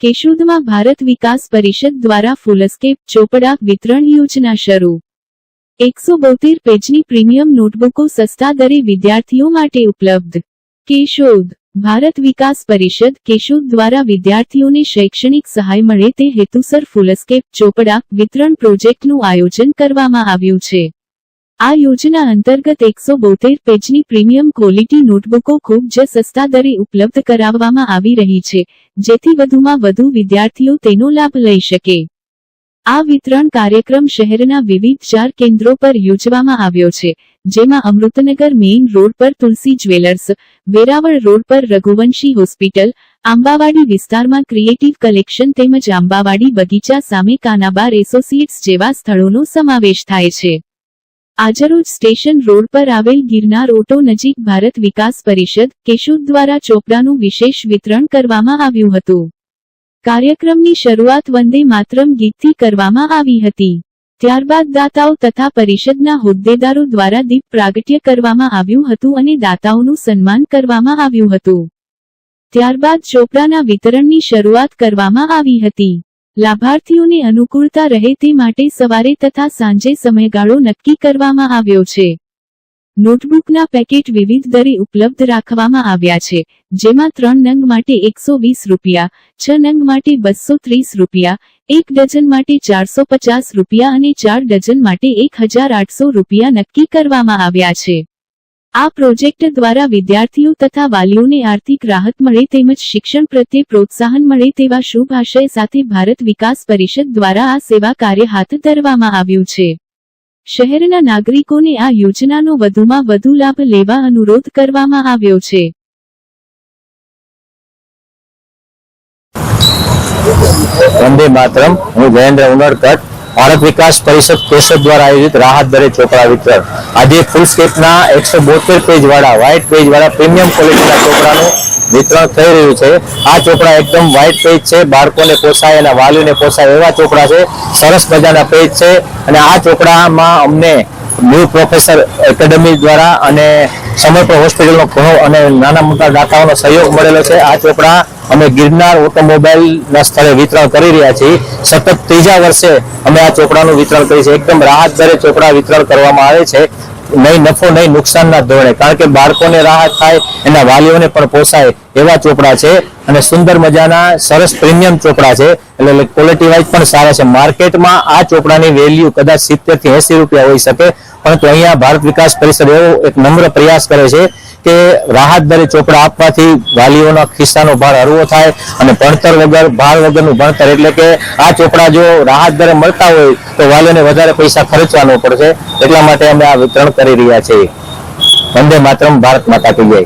કેશોદમાં ભારત વિકાસ પરિષદ દ્વારા ફૂલસ્કેપ ચોપડા વિતરણ યોજના શરૂ। 172 પેજની પ્રીમિયમ નોટબુકો સસ્તા દરે વિદ્યાર્થીઓ માટે ઉપલબ્ધ। કેશોદ ભારત વિકાસ પરિષદ કેશોદ દ્વારા વિદ્યાર્થીઓને શૈક્ષણિક સહાય મળે તે હેતુસર ફૂલસ્કેપ ચોપડા વિતરણ પ્રોજેક્ટનું આયોજન કરવામાં આવ્યું છે। આ યોજના અંતર્ગત 172 પેજની પ્રીમિયમ ક્વોલિટી નોટબુકો ખૂબ જ સસ્તા દરે ઉપલબ્ધ કરાવવામાં આવી રહી છે, જેથી વધુમાં વધુ વિદ્યાર્થીઓ તેનો લાભ લઈ શકે। આ વિતરણ કાર્યક્રમ શહેરના વિવિધ 4 કેન્દ્રો પર યોજવામાં આવ્યો છે, જેમાં અમૃતનગર મેઇન રોડ પર તુલસી જ્વેલર્સ, વેરાવળ રોડ પર રઘુવંશી હોસ્પિટલ, આંબાવાડી વિસ્તારમાં ક્રિએટિવ કલેક્શન તેમજ આંબાવાડી બગીચા સામે કાનાબાર એસોસિએટ્સ જેવા સ્થળોનો સમાવેશ થાય છે। આજરોજ સ્ટેશન રોડ પર આવેલ ગિરનાર ઓટો નજીક ભારત વિકાસ પરિષદ કેશોદ દ્વારા ચોપડાનું વિશેષ વિતરણ કરવામાં આવ્યું હતું। કાર્યક્રમની શરૂઆત વંદે માતરમ ગીતથી કરવામાં આવી હતી। ત્યારબાદ દાતાઓ તથા પરિષદના હોદ્દેદારો દ્વારા દીપ પ્રાગટ્ય કરવામાં આવ્યું હતું અને દાતાઓનું સન્માન કરવામાં આવ્યું હતું। ત્યારબાદ ચોપડાના વિતરણની શરૂઆત કરવામાં આવી હતી। લાભાર્થીઓને અનુકૂળતા રહે તે માટે સવારે તથા સાંજે સમયગાળો નક્કી કરવામાં આવ્યો છે। નોટબુકના પેકેટ વિવિધ દરે ઉપલબ્ધ રાખવામાં આવ્યા છે, જેમાં 3 નંગ માટે 120 રૂપિયા, 6 નંગ માટે 230 રૂપિયા, 1 ડઝન માટે 450 રૂપિયા અને 4 ડઝન માટે 1800 રૂપિયા નક્કી કરવામાં આવ્યા છે। આ પ્રોજેક્ટ દ્વારા વિદ્યાર્થીઓ તથા વાલીઓને આર્થિક રાહત મળે તેમજ શિક્ષણ પ્રત્યે પ્રોત્સાહન મળે તેવા શુભ આશય સાથે ભારત વિકાસ પરિષદ દ્વારા આ સેવા કાર્ય હાથ ધરવામાં આવ્યું છે। શહેરના નાગરિકોને આ યોજનાનો વધુમાં વધુ લાભ લેવા અનુરોધ કરવામાં આવ્યો છે। વંદે માતરમ। હું જયેન્દ્ર ઉનડકટ। ભારત વિકાસ પરિષદ કેશોદ દ્વારા આયોજિત રાહત દરે ચોપડા વિતરણ। આજે ફૂલસ્કેપના 172 પેજ વાળા વ્હાઇટ પેજ વાળા પ્રીમિયમ ક્વોલિટીના ચોપડાનું વિતરણ થઈ રહ્યું છે। આ ચોપડા એકદમ વ્હાઇટ પેજ છે, બાળકોને પોસાય અને વાલીઓને પોસાય એવા ચોપડા છે। સરસ મજાના પેજ છે અને આ ચોપડામાં અમને ન્યૂ પ્રોફેસર એકેડમી દ્વારા અને સમર્પણ હોસ્પિટલનો ઘણો અને નાના મોટા દાતાઓનો સહયોગ મળેલો છે। આ ચોપડા અમે ગિરનાર ઓટોમોબાઈલના સ્થળે વિતરણ કરી રહ્યા છીએ। સતત 3જા વર્ષે અમે આ ચોપડાનું વિતરણ કરીએ છીએ। એકદમ રાહત દરે ચોપડા વિતરણ કરવામાં આવે છે, નહીં નફો નહીં નુકસાનના ધોરણે, કારણ કે બાળકોને રાહત થાય, એના વાલીઓને પણ પોસાય એવા ચોપડા છે અને સુંદર મજાના સરસ પ્રીમિયમ ચોપડા છે, એટલે ક્વોલિટી વાઇઝ પણ સારા છે। માર્કેટમાં આ ચોપડાની વેલ્યુ કદાચ 70 થી 80 રૂપિયા હોઈ શકે, પરંતુ અહીંયા ભારત વિકાસ પરિષદ એવો એક નમ્ર પ્રયાસ કરે છે કે રાહત દરે ચોપડા આપવાથી વાલીઓના ખિસ્સાનો ભાર હળવો થાય અને ભણતર વગર ભાર વગરનું ભણતર, એટલે કે આ ચોપડા જો રાહત દરે મળતા હોય તો વાલીઓને વધારે પૈસા ખર્ચવાનો પડશે। એટલા માટે અમે આ વિતરણ કરી રહ્યા છીએ। વંદે માતરમ। ભારત માતા કી જય।